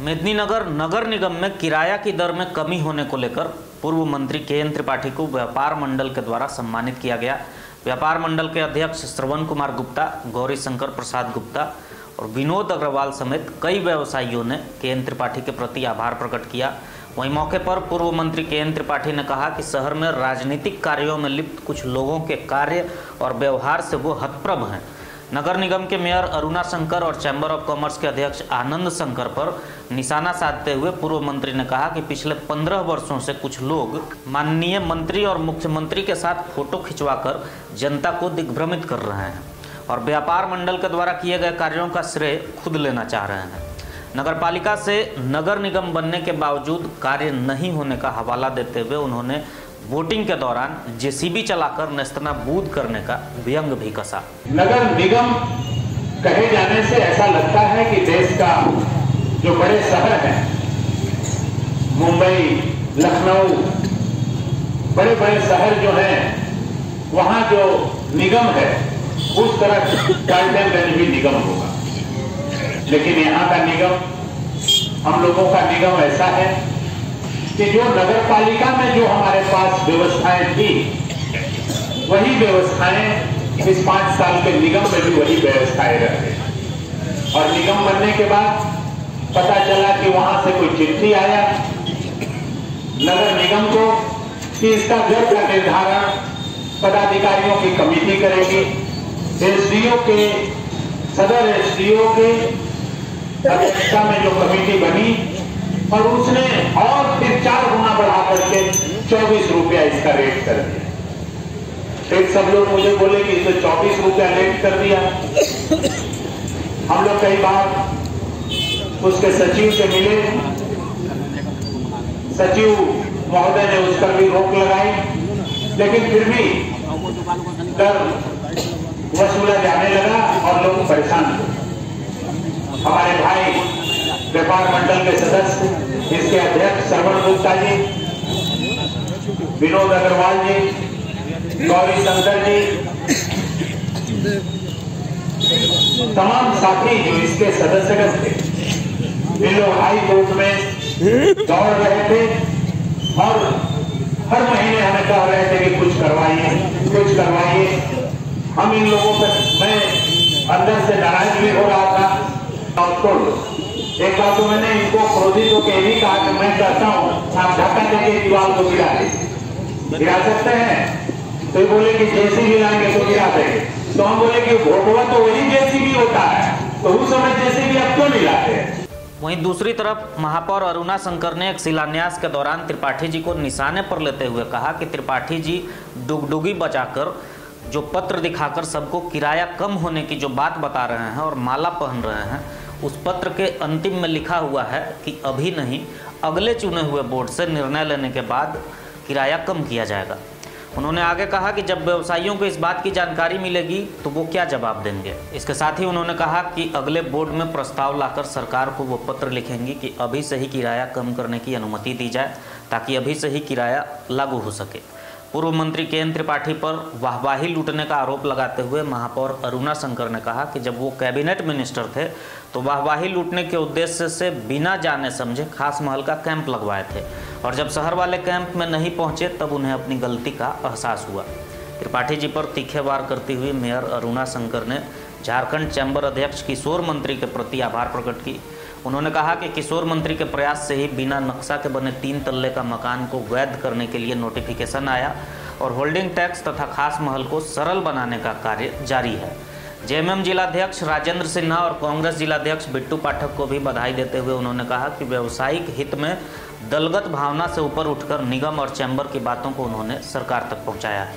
मेदिनीनगर नगर निगम में किराया की दर में कमी होने को लेकर पूर्व मंत्री के.एन. त्रिपाठी को व्यापार मंडल के द्वारा सम्मानित किया गया। व्यापार मंडल के अध्यक्ष श्रवण कुमार गुप्ता, गौरी शंकर प्रसाद गुप्ता और विनोद अग्रवाल समेत कई व्यवसायियों ने के.एन. त्रिपाठी के प्रति आभार प्रकट किया। वहीं मौके पर पूर्व मंत्री के.एन. त्रिपाठी ने कहा कि शहर में राजनीतिक कार्यों में लिप्त कुछ लोगों के कार्य और व्यवहार से वो हतप्रभ हैं। नगर निगम के मेयर अरुणा शंकर और चैम्बर ऑफ कॉमर्स के अध्यक्ष आनंद शंकर पर निशाना साधते हुए पूर्व मंत्री ने कहा कि पिछले 15 वर्षों से कुछ लोग माननीय मंत्री और मुख्यमंत्री के साथ फोटो खिंचवाकर जनता को दिग्भ्रमित कर रहे हैं और व्यापार मंडल के द्वारा किए गए कार्यों का श्रेय खुद लेना चाह रहे हैं। नगरपालिका से नगर निगम बनने के बावजूद कार्य नहीं होने का हवाला देते हुए उन्होंने वोटिंग के दौरान जेसीबी चलाकर नेस्तनाबूद करने का व्यंग भी कसा। नगर निगम कहे जाने से ऐसा लगता है कि देश का जो बड़े शहर हैं, मुंबई, लखनऊ, बड़े बड़े शहर जो हैं, वहां जो निगम है उस तरह डाल्टनगंज भी निगम होगा। लेकिन यहाँ का निगम, हम लोगों का निगम ऐसा है कि जो नगर पालिका में जो हमारे पास व्यवस्थाएं थी, वही व्यवस्थाएं इस 5 साल के निगम में भी वही व्यवस्थाएं रहे। और निगम बनने के बाद पता चला कि वहां से कोई चिट्ठी आया नगर निगम को कि इसका दर का निर्धारण पदाधिकारियों की कमेटी करेगी। एसडीओ के, सदर एसडीओ के अध्यक्षता में जो कमेटी बनी और उसने और फिर 4 गुना बढ़ा करके 24 रुपया इसका रेट कर दिया। फिर सब लोग मुझे बोले कि इसे 24 रुपया रेट कर दिया। हम लोग कई बार उसके सचिव से मिले, सचिव महोदय ने उस पर भी रोक लगाई, लेकिन फिर भी दर वसूला जाने लगा और लोग परेशान हुए। हमारे भाई व्यापार मंडल के सदस्य, इसके अध्यक्ष श्रवण गुप्ता जी, विनोद अग्रवाल जी, गौरी शंकर जी, तमाम साथी जो इसके सदस्यगण थे, वे लोग हाई कोर्ट में दौड़ रहे थे और हर महीने हमें कह रहे थे कि कुछ करवाइए, कुछ करवाइए। हम इन लोगों पर, मैं अंदर से नाराज भी हो रहा था। एक बार तो मैंने इनको क्रोधित होकर भी कहा कि मैं कहता हूँ आप धक्का देके दीवार को गिरा सकते हैं? तो बोले कि जेसीबी लाएंगे तो गिरा देंगे। तो हम बोले कि भोगवा तो वही जेसीबी होता है, तो उस समय जेसीबी अब क्यों नहीं लाते? वहीं दूसरी तरफ महापौर अरुणा शंकर ने एक शिलान्यास के दौरान त्रिपाठी जी को निशाने पर लेते हुए कहा कि त्रिपाठी जी डुगडुगी बजाकर जो पत्र दिखाकर सबको किराया कम होने की जो बात बता रहे हैं और माला पहन रहे हैं, उस पत्र के अंतिम में लिखा हुआ है कि अभी नहीं, अगले चुने हुए बोर्ड से निर्णय लेने के बाद किराया कम किया जाएगा। उन्होंने आगे कहा कि जब व्यवसायियों को इस बात की जानकारी मिलेगी तो वो क्या जवाब देंगे। इसके साथ ही उन्होंने कहा कि अगले बोर्ड में प्रस्ताव लाकर सरकार को वो पत्र लिखेंगी कि अभी से ही किराया कम करने की अनुमति दी जाए, ताकि अभी से ही किराया लागू हो सके। पूर्व मंत्री के.एन. त्रिपाठी पर वाहवाही लूटने का आरोप लगाते हुए महापौर अरुणा शंकर ने कहा कि जब वो कैबिनेट मिनिस्टर थे तो वाहवाही लूटने के उद्देश्य से बिना जाने समझे खास महल का कैंप लगवाए थे और जब शहर वाले कैंप में नहीं पहुंचे तब उन्हें अपनी गलती का एहसास हुआ। त्रिपाठी जी पर तीखे वार करती हुई मेयर अरुणा शंकर ने झारखंड चैम्बर अध्यक्ष किशोर मंत्री के प्रति आभार प्रकट की। उन्होंने कहा कि किशोर मंत्री के प्रयास से ही बिना नक्शा के बने 3 तल्ले का मकान को वैध करने के लिए नोटिफिकेशन आया और होल्डिंग टैक्स तथा खास महल को सरल बनाने का कार्य जारी है। जेएमएम जिलाध्यक्ष राजेंद्र सिन्हा और कांग्रेस जिलाध्यक्ष बिट्टू पाठक को भी बधाई देते हुए उन्होंने कहा कि व्यावसायिक हित में दलगत भावना से ऊपर उठकर निगम और चैम्बर की बातों को उन्होंने सरकार तक पहुंचाया है।